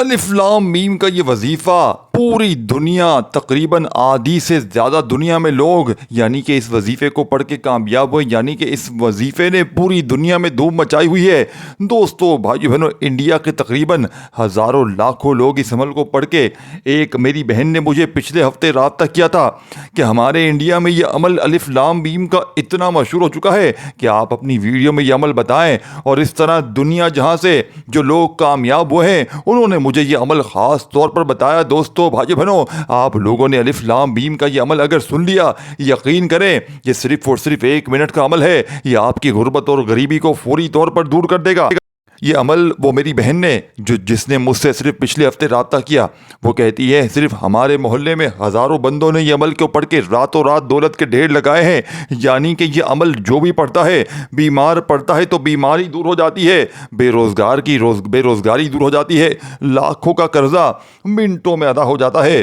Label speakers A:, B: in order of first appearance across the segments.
A: الف لام میم کا یہ وظیفہ پوری دنیا تقریباً آدھی سے زیادہ دنیا میں لوگ یعنی کہ اس وظیفے کو پڑھ کے کامیاب ہوئے، یعنی کہ اس وظیفے نے پوری دنیا میں دھوم مچائی ہوئی ہے۔ دوستو بھائی بہنوں، انڈیا کے تقریباً ہزاروں لاکھوں لوگ اس عمل کو پڑھ کے، ایک میری بہن نے مجھے پچھلے ہفتے رابطہ کیا تھا کہ ہمارے انڈیا میں یہ عمل الف لام میم کا اتنا مشہور ہو چکا ہے کہ آپ اپنی ویڈیو میں یہ عمل بتائیں، اور اس طرح دنیا جہاں سے جو لوگ کامیاب ہوئے ہیں انہوں نے مجھے یہ عمل خاص طور پر بتایا۔ دوستو بھائی بہنوں، آپ لوگوں نے الف لام میم کا یہ عمل اگر سن لیا، یقین کریں یہ صرف اور صرف 1 منٹ کا عمل ہے، یہ آپ کی غربت اور غریبی کو فوری طور پر دور کر دے گا۔ یہ عمل وہ میری بہن نے جس نے مجھ سے صرف پچھلے ہفتے رابطہ کیا، وہ کہتی ہے صرف ہمارے محلے میں ہزاروں بندوں نے یہ عمل کو پڑھ کے راتوں رات دولت کے ڈھیر لگائے ہیں۔ یعنی کہ یہ عمل جو بھی پڑھتا ہے، بیمار پڑتا ہے تو بیماری دور ہو جاتی ہے، بے روزگاری دور ہو جاتی ہے، لاکھوں کا قرضہ منٹوں میں ادا ہو جاتا ہے۔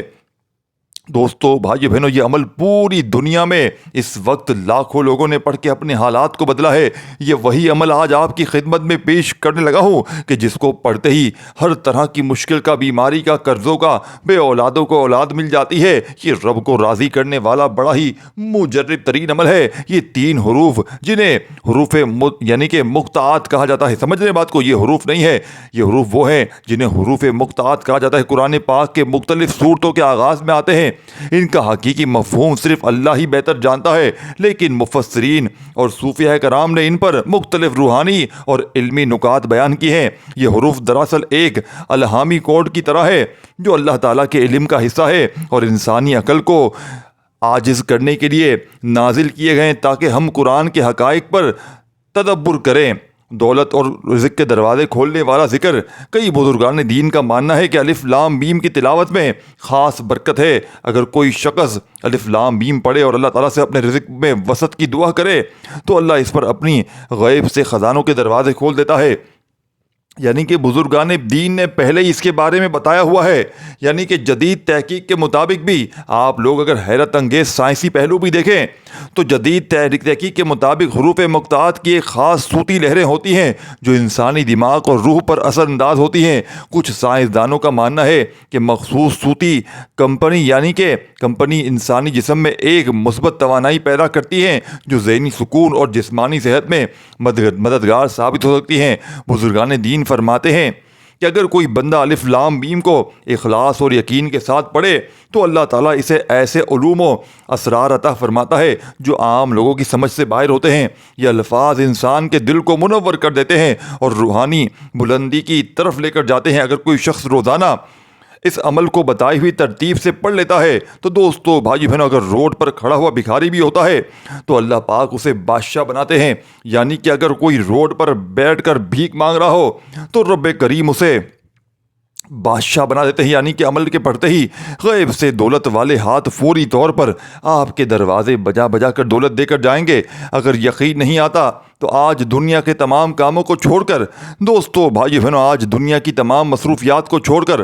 A: دوستو بھائی بہنوں، یہ عمل پوری دنیا میں اس وقت لاکھوں لوگوں نے پڑھ کے اپنے حالات کو بدلا ہے۔ یہ وہی عمل آج آپ کی خدمت میں پیش کرنے لگا ہوں کہ جس کو پڑھتے ہی ہر طرح کی مشکل کا، بیماری کا، قرضوں کا، بے اولادوں کو اولاد مل جاتی ہے۔ یہ رب کو راضی کرنے والا بڑا ہی مجرب ترین عمل ہے۔ یہ 3 حروف جنہیں حروف یعنی کہ مقطعات کہا جاتا ہے، سمجھ رہے بات کو، یہ حروف نہیں ہے، یہ حروف وہ ہیں جنہیں حروف مقطعات کہا جاتا ہے، قرآن پاک کے مختلف سورتوں کے آغاز میں آتے ہیں۔ ان کا حقیقی مفہوم صرف اللہ ہی بہتر جانتا ہے، لیکن مفسرین اور صوفیہ کرام نے ان پر مختلف روحانی اور علمی نکات بیان کیے ہیں۔ یہ حروف دراصل ایک الہامی کوڈ کی طرح ہے جو اللہ تعالیٰ کے علم کا حصہ ہے اور انسانی عقل کو عاجز کرنے کے لیے نازل کیے گئے تاکہ ہم قرآن کے حقائق پر تدبر کریں۔ دولت اور رزق کے دروازے کھولنے والا ذکر، کئی بزرگان دین کا ماننا ہے کہ الف لام میم کی تلاوت میں خاص برکت ہے۔ اگر کوئی شخص الف لام میم پڑھے اور اللہ تعالیٰ سے اپنے رزق میں وسعت کی دعا کرے تو اللہ اس پر اپنی غیب سے خزانوں کے دروازے کھول دیتا ہے۔ یعنی کہ بزرگان دین نے پہلے ہی اس کے بارے میں بتایا ہوا ہے۔ یعنی کہ جدید تحقیق کے مطابق بھی آپ لوگ اگر حیرت انگیز سائنسی پہلو بھی دیکھیں تو جدید تحقیق کے مطابق حروف مقطعات کی ایک خاص صوتی لہریں ہوتی ہیں جو انسانی دماغ اور روح پر اثر انداز ہوتی ہیں۔ کچھ سائنسدانوں کا ماننا ہے کہ مخصوص صوتی کمپنی انسانی جسم میں ایک مثبت توانائی پیدا کرتی ہیں جو ذہنی سکون اور جسمانی صحت میں مددگار ثابت ہو سکتی ہیں۔ بزرگان دین فرماتے ہیں کہ اگر کوئی بندہ الف لام میم کو اخلاص اور یقین کے ساتھ پڑھے تو اللہ تعالیٰ اسے ایسے علوم و اسرار عطا فرماتا ہے جو عام لوگوں کی سمجھ سے باہر ہوتے ہیں۔ یہ الفاظ انسان کے دل کو منور کر دیتے ہیں اور روحانی بلندی کی طرف لے کر جاتے ہیں۔ اگر کوئی شخص روزانہ اس عمل کو بتائی ہوئی ترتیب سے پڑھ لیتا ہے تو دوستو بھائی بہنوں، اگر روڈ پر کھڑا ہوا بھکاری بھی ہوتا ہے تو اللہ پاک اسے بادشاہ بناتے ہیں۔ یعنی کہ اگر کوئی روڈ پر بیٹھ کر بھیک مانگ رہا ہو تو رب کریم اسے بادشاہ بنا دیتے ہیں۔ یعنی کہ عمل کے پڑھتے ہی غیب سے دولت والے ہاتھ فوری طور پر آپ کے دروازے بجا بجا کر دولت دے کر جائیں گے۔ اگر یقین نہیں آتا تو آج دنیا کے تمام کاموں کو چھوڑ کر، دوستو بھائی بہنوں، آج دنیا کی تمام مصروفیات کو چھوڑ کر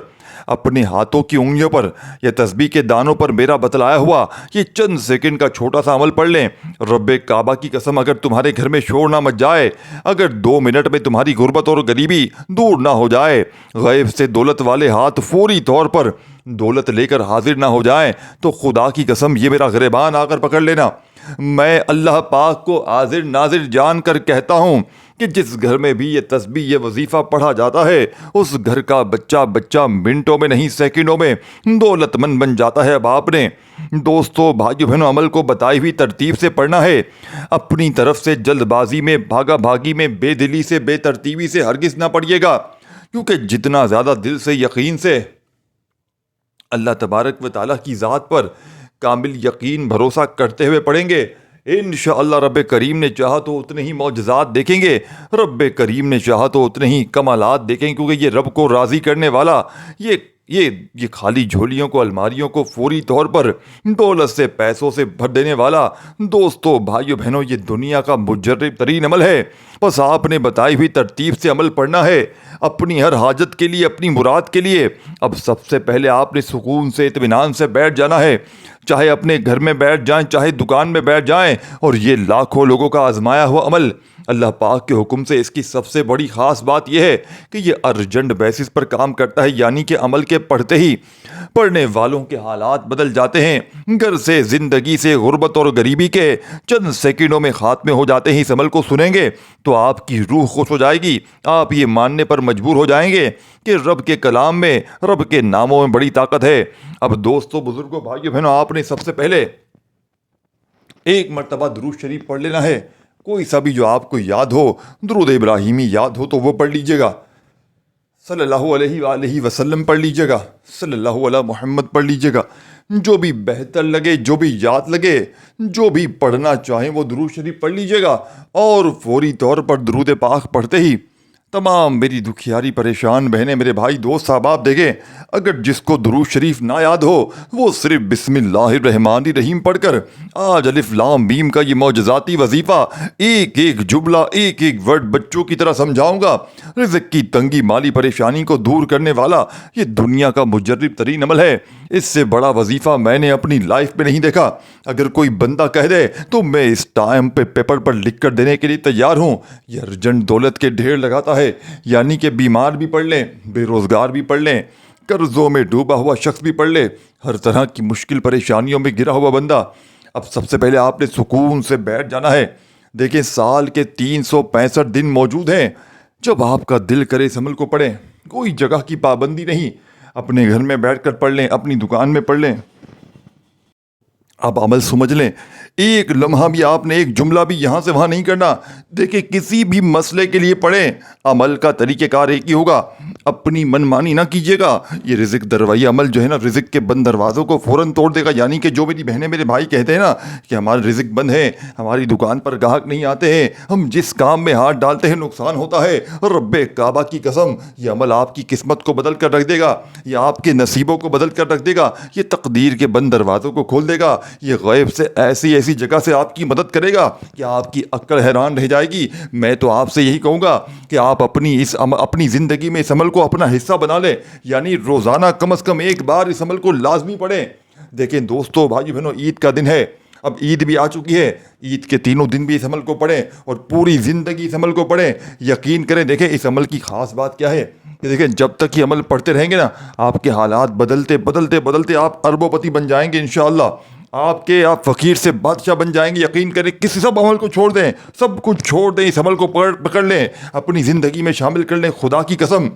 A: اپنے ہاتھوں کی انگلیوں پر یا تسبیح کے دانوں پر میرا بتلایا ہوا یہ چند سیکنڈ کا چھوٹا سا عمل پڑھ لیں۔ رب کعبہ کی قسم، اگر تمہارے گھر میں شور نہ مچ جائے، اگر 2 منٹ میں تمہاری غربت اور غریبی دور نہ ہو جائے، غیب سے دولت والے ہاتھ فوری طور پر دولت لے کر حاضر نہ ہو جائیں، تو خدا کی قسم یہ میرا گریبان آ کر پکڑ لینا۔ میں اللہ پاک کو حاضر ناظر جان کر کہتا ہوں کہ جس گھر میں بھی یہ تسبیح، یہ وظیفہ پڑھا جاتا ہے، اس گھر کا بچہ منٹوں میں نہیں سیکنڈوں میں دولت مند بن جاتا ہے۔ اب آپ نے دوستو بھائیو بہنوں عمل کو بتائی ہوئی ترتیب سے پڑھنا ہے۔ اپنی طرف سے جلد بازی میں، بھاگا بھاگی میں، بے دلی سے، بے ترتیبی سے ہرگز نہ پڑھیے گا، کیونکہ جتنا زیادہ دل سے، یقین سے اللہ تبارک و تعالیٰ کی ذات پر کامل یقین بھروسہ کرتے ہوئے پڑھیں گے، انشاءاللہ رب کریم نے چاہا تو اتنے ہی معجزات دیکھیں گے، رب کریم نے چاہا تو اتنے ہی کمالات دیکھیں گے، کیونکہ یہ رب کو راضی کرنے والا، یہ خالی جھولیوں کو، الماریوں کو فوری طور پر دولت سے، پیسوں سے بھر دینے والا، دوستو بھائیو بہنوں، یہ دنیا کا مجرب ترین عمل ہے۔ بس آپ نے بتائی ہوئی ترتیب سے عمل پڑھنا ہے اپنی ہر حاجت کے لیے، اپنی مراد کے لیے۔ اب سب سے پہلے آپ نے سکون سے، اطمینان سے بیٹھ جانا ہے، چاہے اپنے گھر میں بیٹھ جائیں، چاہے دکان میں بیٹھ جائیں، اور یہ لاکھوں لوگوں کا آزمایا ہوا عمل اللہ پاک کے حکم سے اس کی سب سے بڑی خاص بات یہ ہے کہ یہ ارجنٹ بیسس پر کام کرتا ہے، یعنی کہ عمل کے پڑھتے ہی پڑھنے والوں کے حالات بدل جاتے ہیں۔ گھر سے، زندگی سے، غربت اور غریبی کے چند سیکنڈوں میں خاتمے ہو جاتے ہیں۔ اس عمل کو سنیں گے تو آپ کی روح خوش ہو جائے گی، آپ یہ ماننے پر مجبور ہو جائیں گے کہ رب کے کلام میں، رب کے ناموں میں بڑی طاقت ہے۔ اب دوستو، بزرگوں، بھائیو، بہنوں، آپ نے سب سے پہلے ایک مرتبہ درود شریف پڑھ لینا ہے، کوئی سا بھی جو آپ کو یاد ہو، درود ابراہیمی یاد ہو تو وہ پڑھ لیجئے گا، صلی اللہ علیہ وآلہ وسلم پڑھ لیجئے گا، صلی اللہ علیہ محمد پڑھ لیجئے گا، جو بھی بہتر لگے، جو بھی یاد لگے، جو بھی پڑھنا چاہیں وہ درود شریف پڑھ لیجئے گا، اور فوری طور پر درود پاک پڑھتے ہی تمام میری دکھیاری پریشان بہنیں، میرے بھائی، دوست، احباب، دیکھیں اگر جس کو درود شریف نہ یاد ہو وہ صرف بسم اللہ الرحمن الرحیم پڑھ کر آج الف لام میم کا یہ معجزاتی وظیفہ ایک ایک جملہ، ایک ایک ورڈ بچوں کی طرح سمجھاؤں گا، رزق کی تنگی، مالی پریشانی کو دور کرنے والا یہ دنیا کا مجرب ترین عمل ہے۔ اس سے بڑا وظیفہ میں نے اپنی لائف میں نہیں دیکھا۔ اگر کوئی بندہ کہہ دے تو میں اس ٹائم پہ پیپر پر لکھ کر دینے کے لیے تیار ہوں۔ یہ ارجنٹ دولت کے ڈھیر لگاتا ہے، یعنی کہ بیمار بھی پڑھ لیں، بے روزگار بھی پڑھ لیں، قرضوں میں ڈوبا ہوا شخص بھی پڑھ لے، ہر طرح کی مشکل پریشانیوں میں گرا ہوا بندہ۔ اب سب سے پہلے آپ نے سکون سے بیٹھ جانا ہے۔ دیکھیں سال کے 365 دن موجود ہیں، جب آپ کا دل کرے اس عمل کو پڑھیں، کوئی جگہ کی پابندی نہیں، اپنے گھر میں بیٹھ کر پڑھ لیں، اپنی دکان میں پڑھ لیں۔ آپ عمل سمجھ لیں، ایک لمحہ بھی آپ نے ایک جملہ بھی یہاں سے وہاں نہیں کرنا۔ دیکھیں کسی بھی مسئلے کے لیے پڑھیں، عمل کا طریقہ کار ایک ہی ہوگا، اپنی منمانی نہ کیجیے گا۔ یہ رزق دروئی عمل جو ہے نا، رزق کے بند دروازوں کو فوراً توڑ دے گا۔ یعنی کہ جو میری بہنیں، میرے بھائی کہتے ہیں نا کہ ہمارا رزق بند ہے، ہماری دکان پر گاہک نہیں آتے ہیں، ہم جس کام میں ہاتھ ڈالتے ہیں نقصان ہوتا ہے، رب کعبہ کی قسم یہ عمل آپ کی قسمت کو بدل کر رکھ دے گا، یہ آپ کے نصیبوں کو بدل کر رکھ دے گا، یہ تقدیر کے بند دروازوں کو کھول دے گا، یہ غیب سے ایسی جگہ سے آپ کی مدد کرے گا کہ آپ کی عقل حیران رہ جائے گی۔ میں تو آپ سے یہی کہوں گا کہ آپ اپنی زندگی میں اس عمل کو اپنا حصہ بنا لیں، یعنی روزانہ کم از کم ایک بار اس عمل کو لازمی پڑھیں۔ دیکھیں دوستو، بھائی بہنوں، عید کا دن ہے، اب عید بھی آ چکی ہے، عید کے تینوں دن بھی اس عمل کو پڑھیں اور پوری زندگی اس عمل کو پڑھیں۔ یقین کریں، دیکھیں اس عمل کی خاص بات کیا ہے کہ دیکھیں جب تک یہ عمل پڑھتے رہیں گے نا، آپ کے حالات بدلتے آپ اربوں پتی بن جائیں گے انشاءاللہ۔ آپ فقیر سے بادشاہ بن جائیں گے۔ یقین کریں، کسی سب عمل کو چھوڑ دیں، سب کچھ چھوڑ دیں، اس عمل کو پکڑ لیں، اپنی زندگی میں شامل کر لیں۔ خدا کی قسم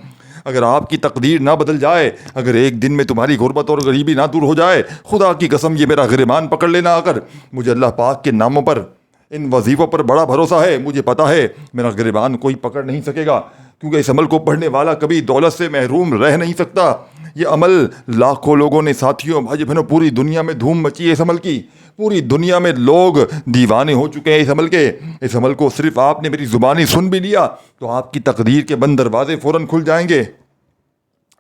A: اگر آپ کی تقدیر نہ بدل جائے، اگر ایک دن میں تمہاری غربت اور غریبی نہ دور ہو جائے، خدا کی قسم یہ میرا گریبان پکڑ لینا، اگر مجھے اللہ پاک کے ناموں پر، ان وظیفوں پر بڑا بھروسہ ہے، مجھے پتا ہے میرا گریبان کوئی پکڑ نہیں سکے گا، کیونکہ اس عمل کو پڑھنے والا کبھی دولت سے محروم رہ نہیں سکتا۔ یہ عمل لاکھوں لوگوں نے، ساتھیوں، بھائی بہنوں، پوری دنیا میں دھوم مچی ہے اس عمل کی، پوری دنیا میں لوگ دیوانے ہو چکے ہیں اس عمل کے۔ اس عمل کو صرف آپ نے میری زبانی سن بھی لیا تو آپ کی تقدیر کے بند دروازے فوراً کھل جائیں گے۔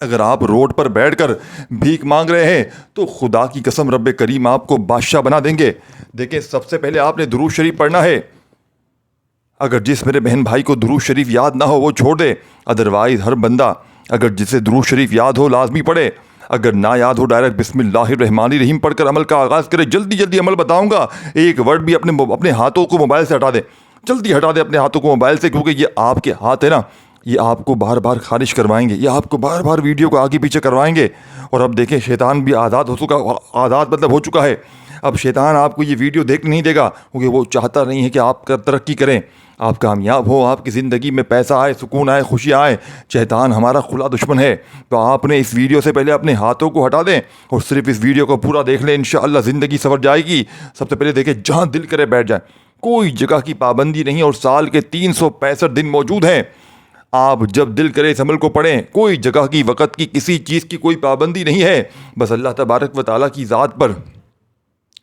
A: اگر آپ روڈ پر بیٹھ کر بھیک مانگ رہے ہیں تو خدا کی قسم رب کریم آپ کو بادشاہ بنا دیں گے۔ دیکھیں سب سے پہلے آپ نے درود شریف پڑھنا ہے۔ اگر جس میرے بہن بھائی کو درود شریف یاد نہ ہو وہ چھوڑ دے، ادروائز ہر بندہ اگر جسے درود شریف یاد ہو لازمی پڑھے، اگر نہ یاد ہو ڈائریکٹ بسم اللہ الرحمن الرحیم پڑھ کر عمل کا آغاز کرے۔ جلدی عمل بتاؤں گا، ایک ورڈ بھی اپنے ہاتھوں کو موبائل سے ہٹا دیں، جلدی ہٹا دیں اپنے ہاتھوں کو موبائل سے، کیونکہ یہ آپ کے ہاتھ ہے نا، یہ آپ کو بار بار خارج کروائیں گے، یہ آپ کو بار بار ویڈیو کو آگے پیچھے کروائیں گے۔ اور اب دیکھیں شیطان بھی آزاد ہو چکا ہے۔ اب شیطان آپ کو یہ ویڈیو دیکھنے نہیں دے گا، کیونکہ وہ چاہتا نہیں ہے کہ آپ ترقی کریں، آپ کامیاب ہو، آپ کی زندگی میں پیسہ آئے، سکون آئے، خوشی آئے۔ شیطان ہمارا کھلا دشمن ہے۔ تو آپ نے اس ویڈیو سے پہلے اپنے ہاتھوں کو ہٹا دیں اور صرف اس ویڈیو کو پورا دیکھ لیں، انشاءاللہ زندگی سنور جائے گی۔ سب سے پہلے دیکھیں جہاں دل کرے بیٹھ جائیں، کوئی جگہ کی پابندی نہیں، اور سال کے 365 دن موجود ہیں۔ آپ جب دل کرے اس عمل کو پڑھیں، کوئی جگہ کی، وقت کی، کسی چیز کی کوئی پابندی نہیں ہے، بس اللہ تبارک و تعالیٰ کی ذات پر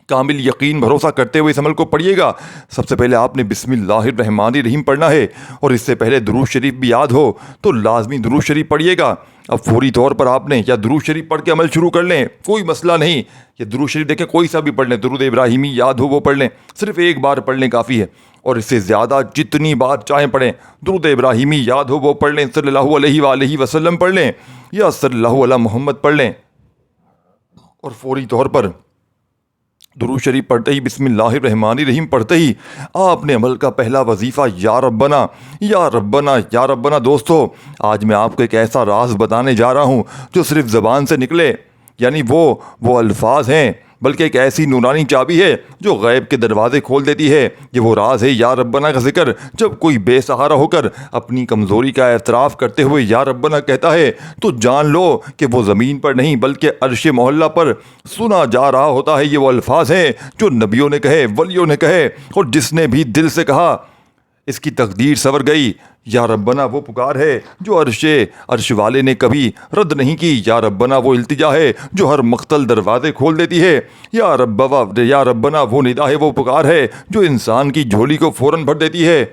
A: کامل یقین بھروسہ کرتے ہوئے اس عمل کو پڑھیے گا۔ سب سے پہلے آپ نے بسم اللہ الرحمن الرحیم پڑھنا ہے، اور اس سے پہلے درود شریف بھی یاد ہو تو لازمی درود شریف پڑھیے گا۔ اب فوری طور پر آپ نے یا درود شریف پڑھ کے عمل شروع کر لیں، کوئی مسئلہ نہیں، یا درود شریف دیکھیں کوئی سا بھی پڑھ لیں، درود ابراہیمی یاد ہو وہ پڑھ لیں، صرف ایک بار پڑھ لیں کافی ہے، اور اس سے زیادہ جتنی بار چاہیں پڑھیں، درود ابراہیمی یاد ہو وہ پڑھ لیں، صلی اللہ علیہ وآلہ وسلم پڑھ لیں، یا صلی اللہ علیہ محمد پڑھ لیں، اور فوری طور پر درود شریف پڑھتے ہی بسم اللہ الرحمن الرحیم پڑھتے ہی آپ نے عمل کا پہلا وظیفہ یا ربنا یا ربنا یا ربنا۔ دوستو آج میں آپ کو ایک ایسا راز بتانے جا رہا ہوں جو صرف زبان سے نکلے، یعنی وہ الفاظ ہیں، بلکہ ایک ایسی نورانی چابی ہے جو غیب کے دروازے کھول دیتی ہے۔ یہ وہ راز ہے یا ربنا کا ذکر۔ جب کوئی بے سہارا ہو کر اپنی کمزوری کا اعتراف کرتے ہوئے یا ربنا کہتا ہے تو جان لو کہ وہ زمین پر نہیں بلکہ عرش معلیٰ پر سنا جا رہا ہوتا ہے۔ یہ وہ الفاظ ہیں جو نبیوں نے کہے، ولیوں نے کہے، اور جس نے بھی دل سے کہا اس کی تقدیر سنور گئی۔ یا ربنا وہ پکار ہے جو عرش والے نے کبھی رد نہیں کی۔ یا ربنا وہ التجا ہے جو ہر مختل دروازے کھول دیتی ہے۔ یا ربنا وہ ندا ہے، وہ پکار ہے جو انسان کی جھولی کو فوراً بھر دیتی ہے۔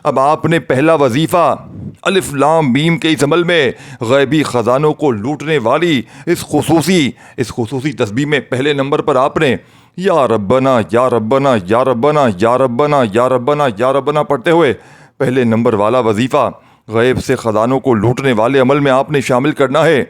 A: اب آپ نے پہلا وظیفہ الف لام میم کے اس عمل میں غیبی خزانوں کو لوٹنے والی اس خصوصی تسبیح میں پہلے نمبر پر آپ نے یا ربنا یا ربنا یا ربنا یا ربنا یا ربنا یا ربنا پڑھتے ہوئے پہلے نمبر والا وظیفہ غیب سے خزانوں کو لوٹنے والے عمل میں آپ نے شامل کرنا ہے۔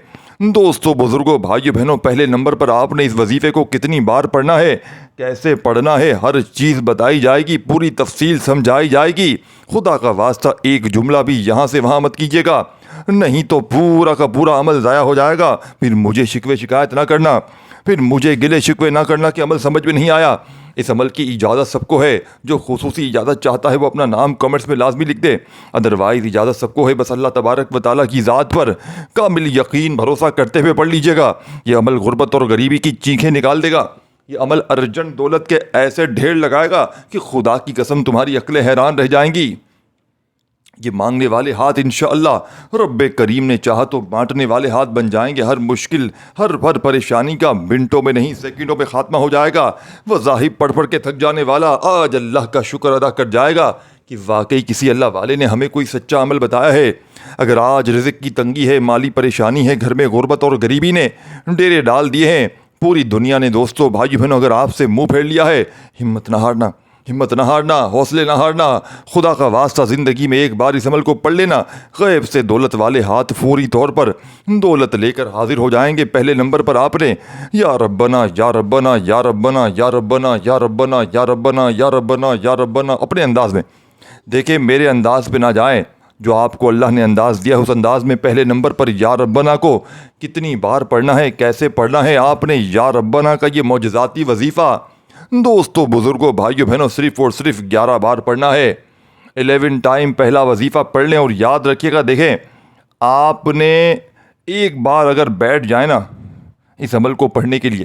A: دوستو، بزرگوں، بھائیو، بہنوں، پہلے نمبر پر آپ نے اس وظیفے کو کتنی بار پڑھنا ہے، کیسے پڑھنا ہے، ہر چیز بتائی جائے گی، پوری تفصیل سمجھائی جائے گی۔ خدا کا واسطہ ایک جملہ بھی یہاں سے وہاں مت کیجیے گا، نہیں تو پورا کا پورا عمل ضائع ہو جائے گا۔ پھر مجھے شکوے شکایت نہ کرنا، پھر مجھے گلے شکوے نہ کرنا کہ عمل سمجھ میں نہیں آیا۔ اس عمل کی اجازت سب کو ہے، جو خصوصی اجازت چاہتا ہے وہ اپنا نام کمنٹس میں لازمی لکھ دے، ادروائز اجازت سب کو ہے، بس اللہ تبارک و تعالیٰ کی ذات پر کامل یقین بھروسہ کرتے ہوئے پڑھ لیجیے گا۔ یہ عمل غربت اور غریبی کی چیخیں نکال دے گا۔ یہ عمل ارجنٹ دولت کے ایسے ڈھیر لگائے گا کہ خدا کی قسم تمہاری عقلیں حیران رہ جائیں گی۔ یہ مانگنے والے ہاتھ انشاءاللہ رب کریم نے چاہا تو بانٹنے والے ہاتھ بن جائیں گے۔ ہر مشکل، ہر پریشانی کا منٹوں میں نہیں سیکنڈوں میں خاتمہ ہو جائے گا۔ وظائف پڑھ پڑھ کے تھک جانے والا آج اللہ کا شکر ادا کر جائے گا کہ واقعی کسی اللہ والے نے ہمیں کوئی سچا عمل بتایا ہے۔ اگر آج رزق کی تنگی ہے، مالی پریشانی ہے، گھر میں غربت اور غریبی نے ڈیرے ڈال دیے ہیں، پوری دنیا نے دوستو، بھائی بہنوں، اگر آپ سے منہ پھیر لیا ہے، ہمت نہ ہارنا، حوصلے نہ ہارنا۔ خدا کا واسطہ زندگی میں ایک بار اس عمل کو پڑھ لینا، غیب سے دولت والے ہاتھ فوری طور پر دولت لے کر حاضر ہو جائیں گے۔ پہلے نمبر پر آپ نے یا ربنا یا ربنا یا ربنا یا ربنا یا ربنا یا ربنا یا ربنا یا ربنا اپنے انداز میں، دیکھیں میرے انداز پہ نہ جائیں، جو آپ کو اللہ نے انداز دیا اس انداز میں پہلے نمبر پر یا ربنا کو کتنی بار پڑھنا ہے، کیسے پڑھنا ہے۔ آپ نے یا ربنا کا یہ معجزاتی وظیفہ دوستو، بزرگوں، بھائیو، بہنوں، صرف اور صرف 11 بار پڑھنا ہے۔ 11 ٹائم پہلا وظیفہ پڑھ لیں، اور یاد رکھیے گا، دیکھیں آپ نے ایک بار اگر بیٹھ جائیں نا اس عمل کو پڑھنے کے لیے،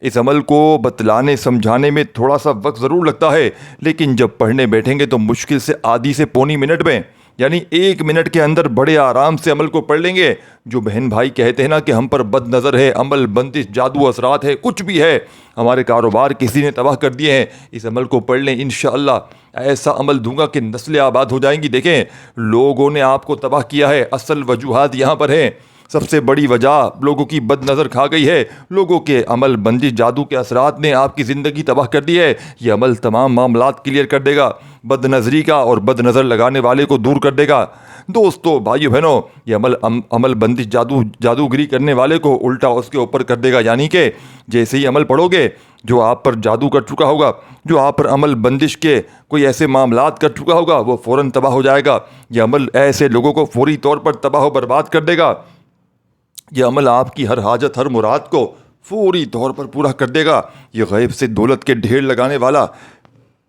A: اس عمل کو بتلانے سمجھانے میں تھوڑا سا وقت ضرور لگتا ہے، لیکن جب پڑھنے بیٹھیں گے تو مشکل سے آدھی سے پونی منٹ میں، یعنی 1 منٹ کے اندر بڑے آرام سے عمل کو پڑھ لیں گے۔ جو بہن بھائی کہتے ہیں نا کہ ہم پر بد نظر ہے، عمل بندش، جادو، اثرات ہے، کچھ بھی ہے، ہمارے کاروبار کسی نے تباہ کر دیے ہیں، اس عمل کو پڑھ لیں، انشاءاللہ ایسا عمل دوں گا کہ نسلیں آباد ہو جائیں گی۔ دیکھیں لوگوں نے آپ کو تباہ کیا ہے، اصل وجوہات یہاں پر ہیں۔ سب سے بڑی وجہ لوگوں کی بد نظر کھا گئی ہے، لوگوں کے عمل بندش، جادو کے اثرات نے آپ کی زندگی تباہ کر دی ہے۔ یہ عمل تمام معاملات کلیئر کر دے گا، بد نظری کا اور بد نظر لگانے والے کو دور کر دے گا۔ دوستو، بھائیو، بہنوں، یہ عمل بندش، جادوگری کرنے والے کو الٹا اس کے اوپر کر دے گا، یعنی کہ جیسے ہی عمل پڑھو گے، جو آپ پر جادو کر چکا ہوگا، جو آپ پر عمل بندش کے کوئی ایسے معاملات کر چکا ہوگا، وہ فوراً تباہ ہو جائے گا۔ یہ عمل ایسے لوگوں کو فوری طور پر تباہ و برباد کر دے گا۔ یہ عمل آپ کی ہر حاجت، ہر مراد کو فوری طور پر پورا کر دے گا۔ یہ غیب سے دولت کے ڈھیر لگانے والا،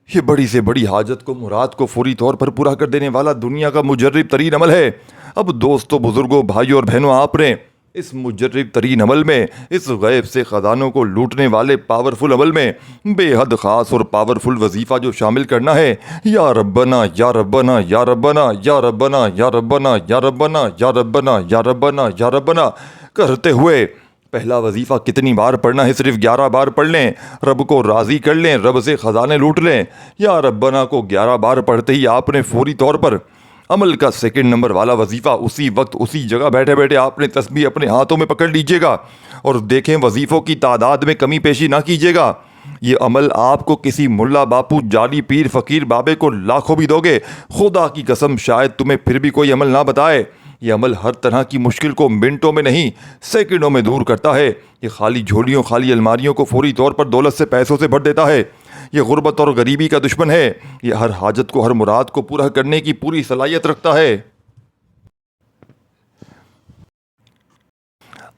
A: یہ بڑی سے بڑی حاجت کو، مراد کو فوری طور پر پورا کر دینے والا دنیا کا مجرب ترین عمل ہے۔ اب دوستو، بزرگوں، بھائیوں اور بہنوں، آپ نے اس مجرب ترین عمل میں، اس غیب سے خزانوں کو لوٹنے والے پاورفل عمل میں بے حد خاص اور پاورفل وظیفہ جو شامل کرنا ہے، یا ربنا یا ربنا یا ربنا یا ربنا یا ربنا یا ربنا یا ربنا یا ربنا یا ربنا کرتے ہوئے پہلا وظیفہ کتنی بار پڑھنا ہے؟ صرف 11 بار پڑھ لیں، رب کو راضی کر لیں، رب سے خزانے لوٹ لیں۔ یا ربنا کو 11 بار پڑھتے ہی آپ نے فوری طور پر عمل کا سیکنڈ نمبر والا وظیفہ اسی وقت اسی جگہ بیٹھے بیٹھے آپ نے تسبیح اپنے ہاتھوں میں پکڑ لیجئے گا، اور دیکھیں وظیفوں کی تعداد میں کمی پیشی نہ کیجیے گا۔ یہ عمل آپ کو کسی ملا باپو، جعلی پیر، فقیر بابے کو لاکھوں بھی دو گے، خدا کی قسم شاید تمہیں پھر بھی کوئی عمل نہ بتائے۔ یہ عمل ہر طرح کی مشکل کو منٹوں میں نہیں سیکنڈوں میں دور کرتا ہے۔ یہ خالی جھولیوں خالی الماریوں کو فوری طور پر دولت سے پیسوں سے بھر دیتا ہے۔ یہ غربت اور غریبی کا دشمن ہے۔ یہ ہر حاجت کو ہر مراد کو پورا کرنے کی پوری صلاحیت رکھتا ہے۔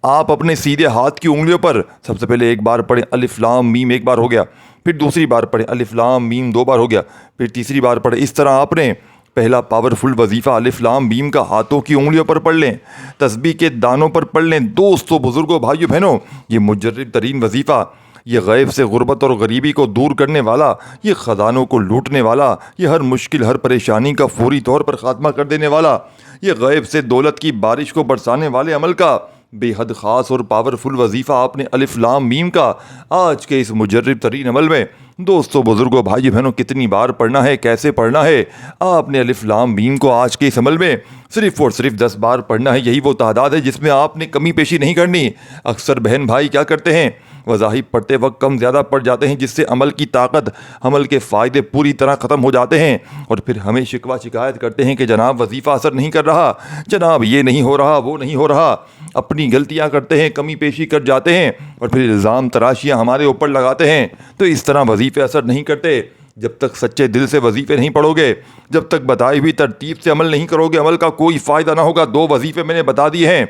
A: آپ اپنے سیدھے ہاتھ کی انگلیوں پر سب سے پہلے ایک بار پڑھیں الف لام میم، ایک بار ہو گیا، پھر دوسری بار پڑھیں الف لام میم، دو بار ہو گیا، پھر تیسری بار پڑھیں۔ اس طرح آپ نے پہلا پاورفل وظیفہ الف لام میم کا ہاتھوں کی انگلیوں پر پڑھ لیں، تسبیح کے دانوں پر پڑھ لیں۔ دوستوں، بزرگوں، بھائیوں، بہنوں، یہ مجرب ترین وظیفہ، یہ غیب سے غربت اور غریبی کو دور کرنے والا، یہ خزانوں کو لوٹنے والا، یہ ہر مشکل ہر پریشانی کا فوری طور پر خاتمہ کر دینے والا، یہ غیب سے دولت کی بارش کو برسانے والے عمل کا بے حد خاص اور پاورفل وظیفہ آپ نے الف لام میم کا آج کے اس مجرب ترین عمل میں دوستوں، بزرگوں، بھائی بہنوں کتنی بار پڑھنا ہے، کیسے پڑھنا ہے؟ آپ نے الف لام میم کو آج کے اس عمل میں صرف اور صرف 10 بار پڑھنا ہے۔ یہی وہ تعداد ہے جس میں آپ نے کمی پیشی نہیں کرنی۔ اکثر بہن بھائی کیا کرتے ہیں، وظائف پڑھتے وقت کم زیادہ پڑھ جاتے ہیں، جس سے عمل کی طاقت، عمل کے فائدے پوری طرح ختم ہو جاتے ہیں، اور پھر ہمیں شکوہ شکایت کرتے ہیں کہ جناب وظیفہ اثر نہیں کر رہا، جناب یہ نہیں ہو رہا، وہ نہیں ہو رہا۔ اپنی غلطیاں کرتے ہیں، کمی پیشی کر جاتے ہیں، اور پھر الزام تراشیاں ہمارے اوپر لگاتے ہیں۔ تو اس طرح وظیفے اثر نہیں کرتے۔ جب تک سچے دل سے وظیفے نہیں پڑھو گے، جب تک بتائی ہوئی ترتیب سے عمل نہیں کرو گے، عمل کا کوئی فائدہ نہ ہوگا۔ 2 وظیفے میں نے بتا دیے ہیں۔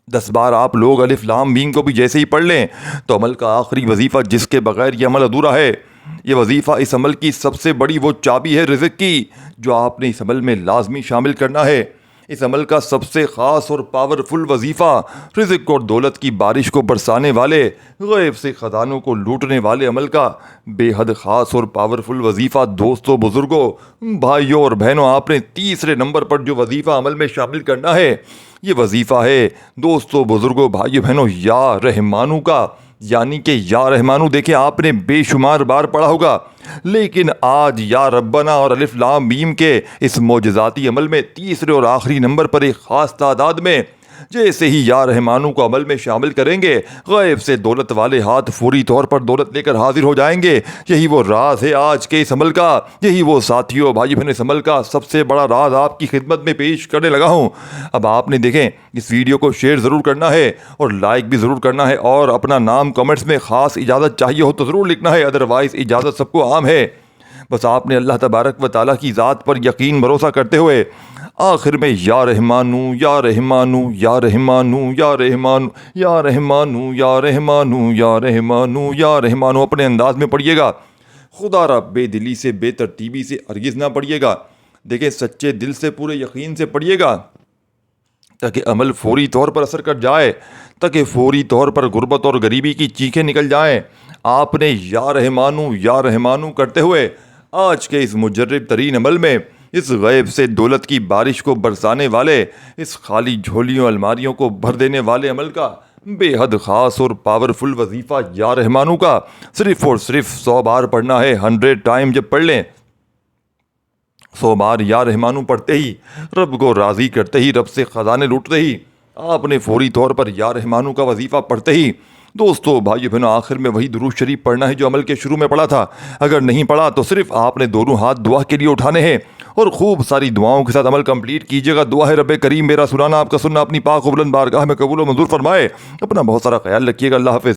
A: 10 بار آپ لوگ الف لام میم کو بھی جیسے ہی پڑھ لیں تو عمل کا آخری وظیفہ جس کے بغیر یہ عمل ادھورا ہے، یہ وظیفہ اس عمل کی سب سے بڑی وہ چابی ہے رزق کی، جو آپ نے اس عمل میں لازمی شامل کرنا ہے۔ اس عمل کا سب سے خاص اور پاورفل وظیفہ، رزق اور دولت کی بارش کو برسانے والے، غیب سے خزانوں کو لوٹنے والے عمل کا بے حد خاص اور پاورفل وظیفہ، دوستوں، بزرگوں، بھائیوں اور بہنوں، آپ نے تیسرے نمبر پر جو وظیفہ عمل میں شامل کرنا ہے، یہ وظیفہ ہے دوستوں، بزرگوں، بھائیوں، بہنوں، یا رحمانو کا۔ یعنی کہ یا رحمانو، دیکھیں آپ نے بے شمار بار پڑھا ہوگا، لیکن آج یا ربنا اور الف لام میم کے اس معجزاتی عمل میں تیسرے اور آخری نمبر پر ایک خاص تعداد میں جیسے ہی یا رحمانو کو عمل میں شامل کریں گے، غیب سے دولت والے ہاتھ فوری طور پر دولت لے کر حاضر ہو جائیں گے۔ یہی وہ راز ہے آج کے اس عمل کا، یہی وہ ساتھیوں، بھائی بہن، اس عمل کا سب سے بڑا راز آپ کی خدمت میں پیش کرنے لگا ہوں۔ اب آپ نے دیکھیں اس ویڈیو کو شیئر ضرور کرنا ہے اور لائک بھی ضرور کرنا ہے، اور اپنا نام کمنٹس میں خاص اجازت چاہیے ہو تو ضرور لکھنا ہے، ادروائز اجازت سب کو عام ہے۔ بس آپ نے اللہ تبارک و تعالیٰ کی ذات پر یقین بھروسہ کرتے ہوئے آخر میں یا رحمانو یا رحمانو یا رحمانو یا رحمانو یا رحمانو یا رحمانو یا رحمانو یا رحمانو اپنے انداز میں پڑھیے گا۔ خدا را بے دلی سے، بے ترتیبی سے ہرگز نہ پڑھیے گا۔ دیکھیں سچے دل سے، پورے یقین سے پڑھیے گا، تاکہ عمل فوری طور پر اثر کر جائے، تاکہ فوری طور پر غربت اور غریبی کی چیخیں نکل جائیں۔ آپ نے یا رحمانو کرتے ہوئے آج کے اس مجرب ترین عمل میں اس غیب سے دولت کی بارش کو برسانے والے، اس خالی جھولیوں الماریوں کو بھر دینے والے عمل کا بے حد خاص اور پاورفل وظیفہ یا رحمانو کا صرف اور صرف 100 بار پڑھنا ہے۔ 100 ٹائم جب پڑھ لیں، 100 بار یا رحمانو پڑھتے ہی، رب کو راضی کرتے ہی، رب سے خزانے لوٹتے ہی، آپ نے فوری طور پر یا رحمانو کا وظیفہ پڑھتے ہی دوستو، بھائیو بہنوں، آخر میں وہی درود شریف پڑھنا ہے جو عمل کے شروع میں پڑھا تھا۔ اگر نہیں پڑھا تو صرف آپ نے دونوں ہاتھ دعا کے لیے اٹھانے ہیں اور خوب ساری دعاؤں کے ساتھ عمل کمپلیٹ کیجیے گا۔ دعا ہے رب کریم میرا سنانا، آپ کا سننا اپنی پاک و بلند بارگاہ میں قبول و منظور فرمائے۔ اپنا بہت سارا خیال رکھیے گا۔ اللہ حافظ۔